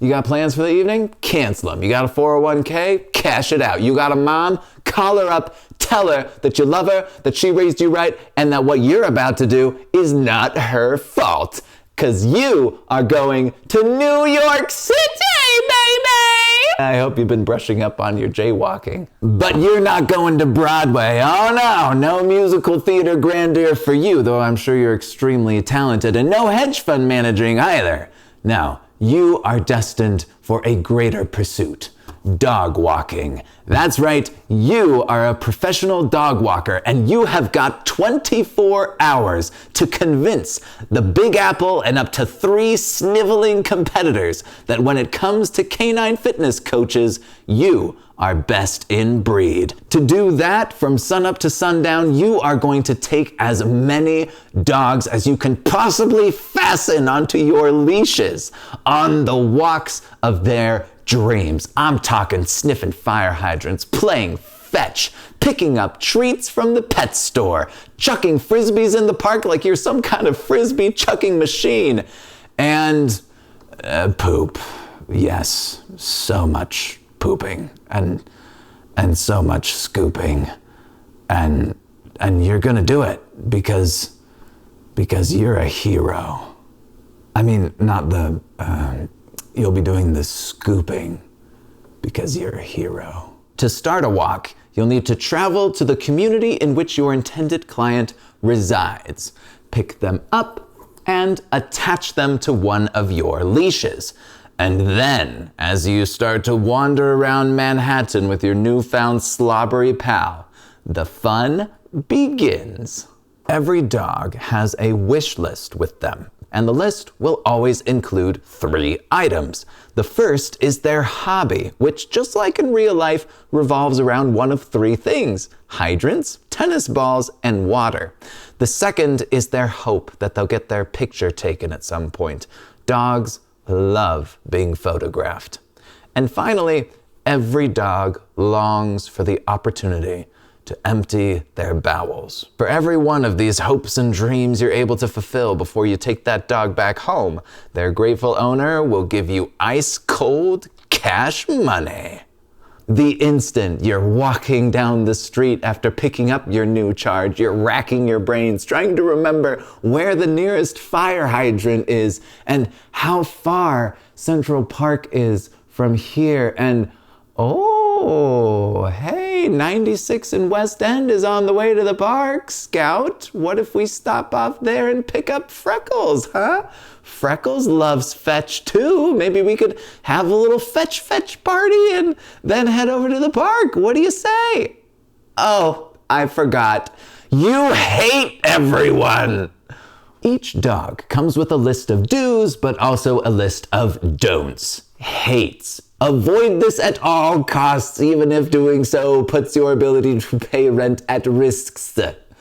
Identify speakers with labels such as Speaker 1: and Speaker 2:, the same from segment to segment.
Speaker 1: You got plans for the evening? Cancel them. You got a 401k? Cash it out. You got a mom? Call her up. Tell her that you love her, that she raised you right, and that what you're about to do is not her fault. 'Cause you are going to New York City, baby! I hope you've been brushing up on your jaywalking. But you're not going to Broadway. Oh no, no musical theater grandeur for you, though I'm sure you're extremely talented, and no hedge fund managing either. No, you are destined for a greater pursuit. Dog walking. That's right, you are a professional dog walker, and you have got 24 hours to convince the Big Apple and up to 3 sniveling competitors that when it comes to canine fitness coaches, you are best in breed. To do that from sunup to sundown, you are going to take as many dogs as you can possibly fasten onto your leashes on the walks of their dreams. I'm talking sniffing fire hydrants, playing fetch, picking up treats from the pet store, chucking frisbees in the park like you're some kind of frisbee chucking machine, and poop. Yes, so much pooping and so much scooping, and you're gonna do it because you're a hero. I mean, not the you'll be doing the scooping because you're a hero. To start a walk, you'll need to travel to the community in which your intended client resides, pick them up, and attach them to one of your leashes. And then, as you start to wander around Manhattan with your newfound slobbery pal, the fun begins. Every dog has a wish list with them, and the list will always include 3 items. The first is their hobby, which, just like in real life, revolves around one of 3 things: hydrants, tennis balls, and water. The second is their hope that they'll get their picture taken at some point. Dogs love being photographed. And finally, every dog longs for the opportunity to empty their bowels. For every one of these hopes and dreams you're able to fulfill before you take that dog back home, their grateful owner will give you ice-cold cash money. The instant you're walking down the street after picking up your new charge, you're racking your brains trying to remember where the nearest fire hydrant is and how far Central Park is from here, and oh, hey, 96 in West End is on the way to the park. Scout, what if we stop off there and pick up Freckles, huh? Freckles loves fetch too. Maybe we could have a little fetch party and then head over to the park. What do you say? Oh, I forgot. You hate everyone. Each dog comes with a list of do's, but also a list of don'ts. Hates. Avoid this at all costs, even if doing so puts your ability to pay rent at risk.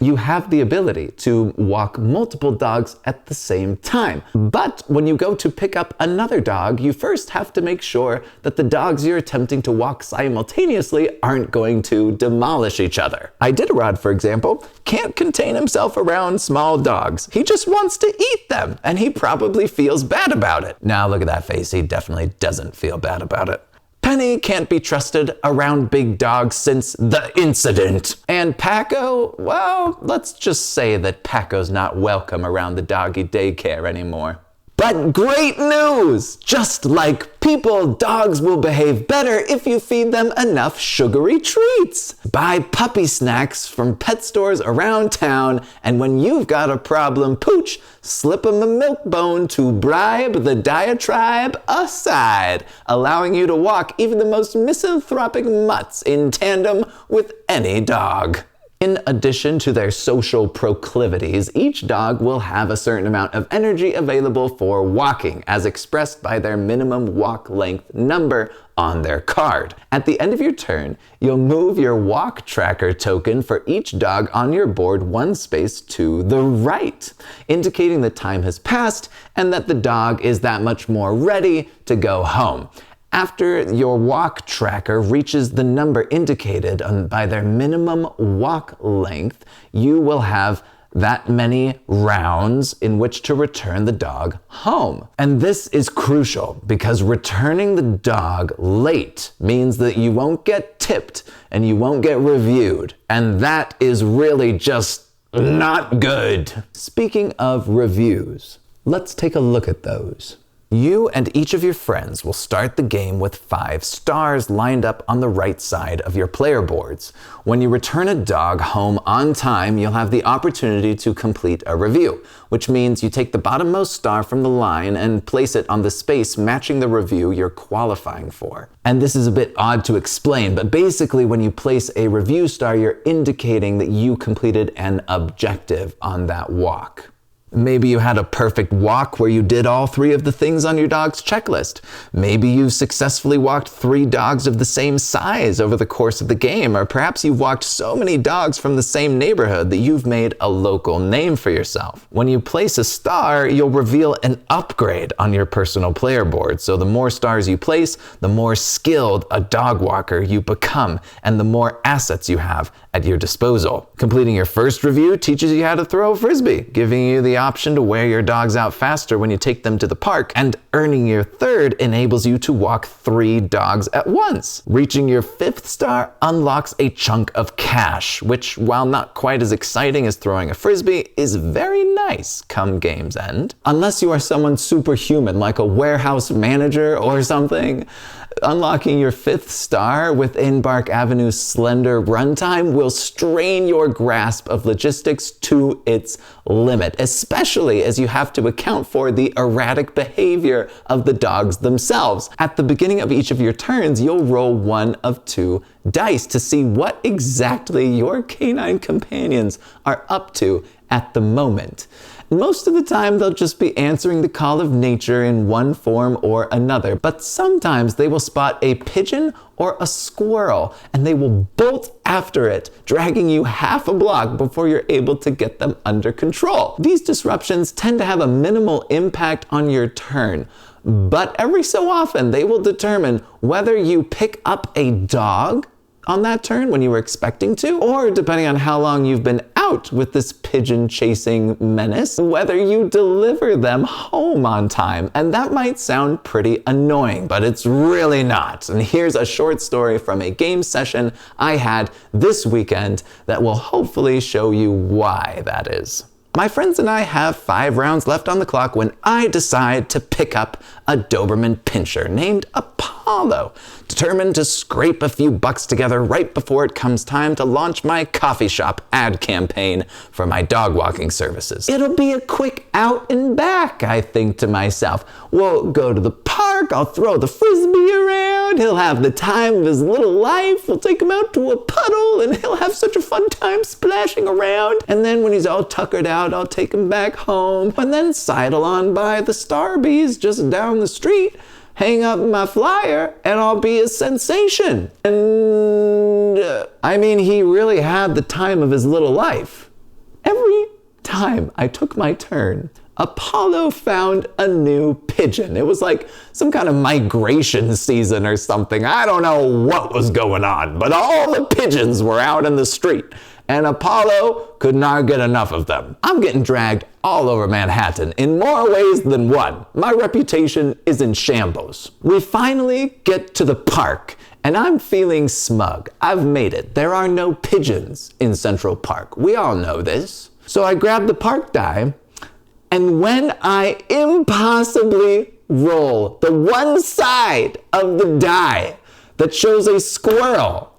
Speaker 1: You have the ability to walk multiple dogs at the same time. But when you go to pick up another dog, you first have to make sure that the dogs you're attempting to walk simultaneously aren't going to demolish each other. Iditarod, for example, can't contain himself around small dogs. He just wants to eat them, and he probably feels bad about it. Now look at that face, he definitely doesn't feel bad about it. Penny can't be trusted around big dogs since the incident. And Paco, well, let's just say that Paco's not welcome around the doggy daycare anymore. But great news! Just like people, dogs will behave better if you feed them enough sugary treats. Buy puppy snacks from pet stores around town, and when you've got a problem pooch, slip them a milk bone to bribe the diatribe aside, allowing you to walk even the most misanthropic mutts in tandem with any dog. In addition to their social proclivities, each dog will have a certain amount of energy available for walking, as expressed by their minimum walk length number on their card. At the end of your turn, you'll move your walk tracker token for each dog on your board 1 space to the right, indicating that time has passed and that the dog is that much more ready to go home. After your walk tracker reaches the number indicated by their minimum walk length, you will have that many rounds in which to return the dog home. And this is crucial because returning the dog late means that you won't get tipped and you won't get reviewed. And that is really just not good. Speaking of reviews, let's take a look at those. You and each of your friends will start the game with 5 stars lined up on the right side of your player boards. When you return a dog home on time, you'll have the opportunity to complete a review, which means you take the bottommost star from the line and place it on the space matching the review you're qualifying for. And this is a bit odd to explain, but basically when you place a review star, you're indicating that you completed an objective on that walk. Maybe you had a perfect walk where you did all 3 of the things on your dog's checklist. Maybe you've successfully walked 3 dogs of the same size over the course of the game, or perhaps you've walked so many dogs from the same neighborhood that you've made a local name for yourself. When you place a star, you'll reveal an upgrade on your personal player board. So the more stars you place, the more skilled a dog walker you become, and the more assets you have at your disposal. Completing your first review teaches you how to throw a frisbee, giving you the option to wear your dogs out faster when you take them to the park, and earning your third enables you to walk 3 dogs at once. Reaching your 5th star unlocks a chunk of cash, which, while not quite as exciting as throwing a frisbee, is very nice come game's end. Unless you are someone superhuman like a warehouse manager or something, unlocking your 5th star within Bark Avenue's slender runtime will strain your grasp of logistics to its limit, especially as you have to account for the erratic behavior of the dogs themselves. At the beginning of each of your turns, you'll roll 1 of 2 dice to see what exactly your canine companions are up to at the moment. Most of the time, they'll just be answering the call of nature in one form or another, but sometimes they will spot a pigeon or a squirrel, and they will bolt after it, dragging you half a block before you're able to get them under control. These disruptions tend to have a minimal impact on your turn, but every so often they will determine whether you pick up a dog on that turn when you were expecting to, or depending on how long you've been out with this pigeon chasing menace, whether you deliver them home on time. And that might sound pretty annoying, but it's really not. And here's a short story from a game session I had this weekend that will hopefully show you why that is. My friends and I have 5 rounds left on the clock when I decide to pick up a Doberman pinscher named Apollo, determined to scrape a few bucks together right before it comes time to launch my coffee shop ad campaign for my dog walking services. It'll be a quick out and back, I think to myself. We'll go to the park, I'll throw the frisbee around, he'll have the time of his little life, we'll take him out to a puddle and he'll have such a fun time splashing around. And then when he's all tuckered out, I'll take him back home and then sidle on by the Starbies just down the street, hang up my flyer, and I'll be a sensation. And I mean, he really had the time of his little life. Every time I took my turn, Apollo found a new pigeon. It was like some kind of migration season or something. I don't know what was going on, but all the pigeons were out in the street, and Apollo could not get enough of them. I'm getting dragged all over Manhattan in more ways than one. My reputation is in shambles. We finally get to the park, and I'm feeling smug. I've made it. There are no pigeons in Central Park. We all know this. So I grab the park die, and when I impossibly roll the one side of the die that shows a squirrel,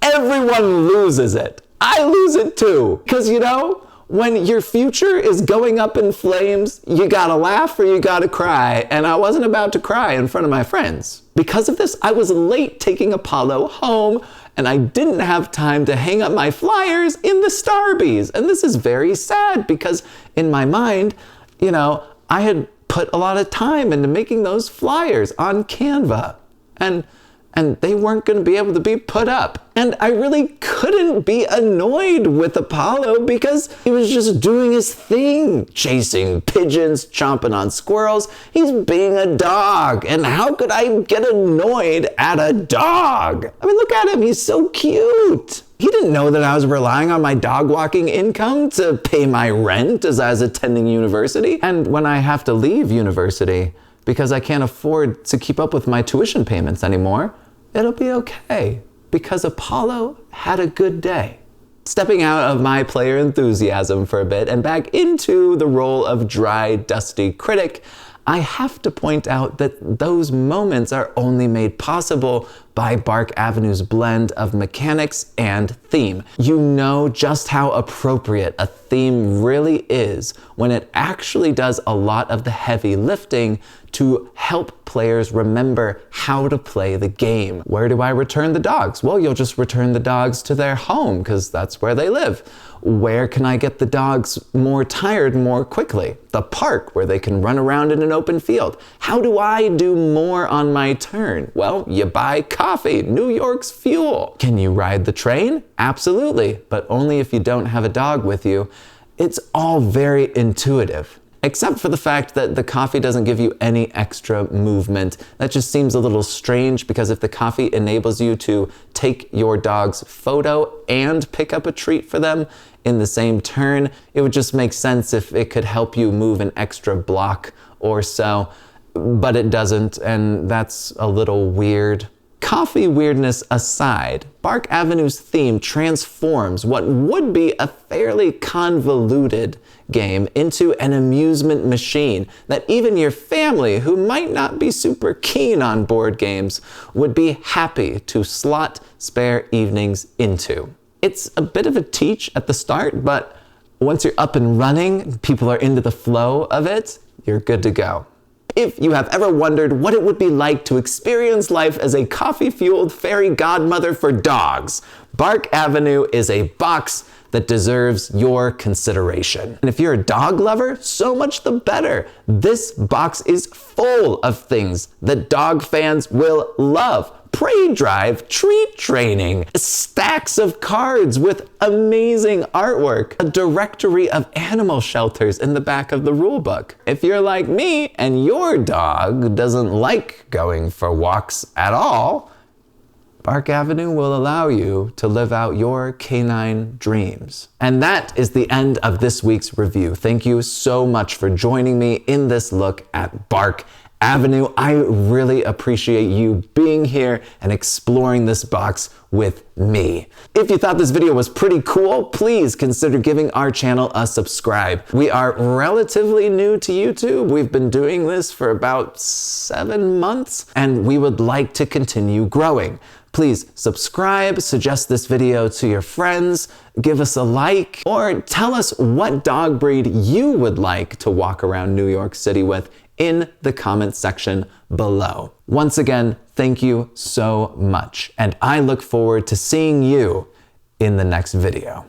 Speaker 1: everyone loses it. I lose it too. Because, you know, when your future is going up in flames, you gotta laugh or you gotta cry. And I wasn't about to cry in front of my friends. Because of this, I was late taking Apollo home, and I didn't have time to hang up my flyers in the Starbies. And this is very sad because in my mind, you know, I had put a lot of time into making those flyers on Canva. And and they weren't going to be able to be put up. And I really couldn't be annoyed with Apollo because he was just doing his thing, chasing pigeons, chomping on squirrels. He's being a dog, and how could I get annoyed at a dog? I mean, look at him, he's so cute. He didn't know that I was relying on my dog walking income to pay my rent as I was attending university. And when I have to leave university because I can't afford to keep up with my tuition payments anymore, it'll be okay because Apollo had a good day. Stepping out of my player enthusiasm for a bit and back into the role of dry, dusty critic, I have to point out that those moments are only made possible by Bark Avenue's blend of mechanics and theme. You know just how appropriate a theme really is when it actually does a lot of the heavy lifting to help players remember how to play the game. Where do I return the dogs? Well, you'll just return the dogs to their home because that's where they live. Where can I get the dogs more tired more quickly? The park, where they can run around in an open field. How do I do more on my turn? Well, you buy coffee, New York's fuel. Can you ride the train? Absolutely, but only if you don't have a dog with you. It's all very intuitive. Except for the fact that the coffee doesn't give you any extra movement. That just seems a little strange because if the coffee enables you to take your dog's photo and pick up a treat for them in the same turn, it would just make sense if it could help you move an extra block or so, but it doesn't, and that's a little weird. Coffee weirdness aside, Bark Avenue's theme transforms what would be a fairly convoluted game into an amusement machine that even your family, who might not be super keen on board games, would be happy to slot spare evenings into. It's a bit of a teach at the start, but once you're up and running, people are into the flow of it, you're good to go. If you have ever wondered what it would be like to experience life as a coffee-fueled fairy godmother for dogs, Bark Avenue is a box that deserves your consideration. And if you're a dog lover, so much the better. This box is full of things that dog fans will love. Prey drive, treat training, stacks of cards with amazing artwork, a directory of animal shelters in the back of the rulebook. If you're like me and your dog doesn't like going for walks at all, Bark Avenue will allow you to live out your canine dreams. And that is the end of this week's review. Thank you so much for joining me in this look at Bark Avenue. I really appreciate you being here and exploring this box with me. If you thought this video was pretty cool, please consider giving our channel a subscribe. We are relatively new to YouTube. We've been doing this for about 7 months, and we would like to continue growing. Please subscribe, suggest this video to your friends, give us a like, or tell us what dog breed you would like to walk around New York City with in the comments section below. Once again, thank you so much, and I look forward to seeing you in the next video.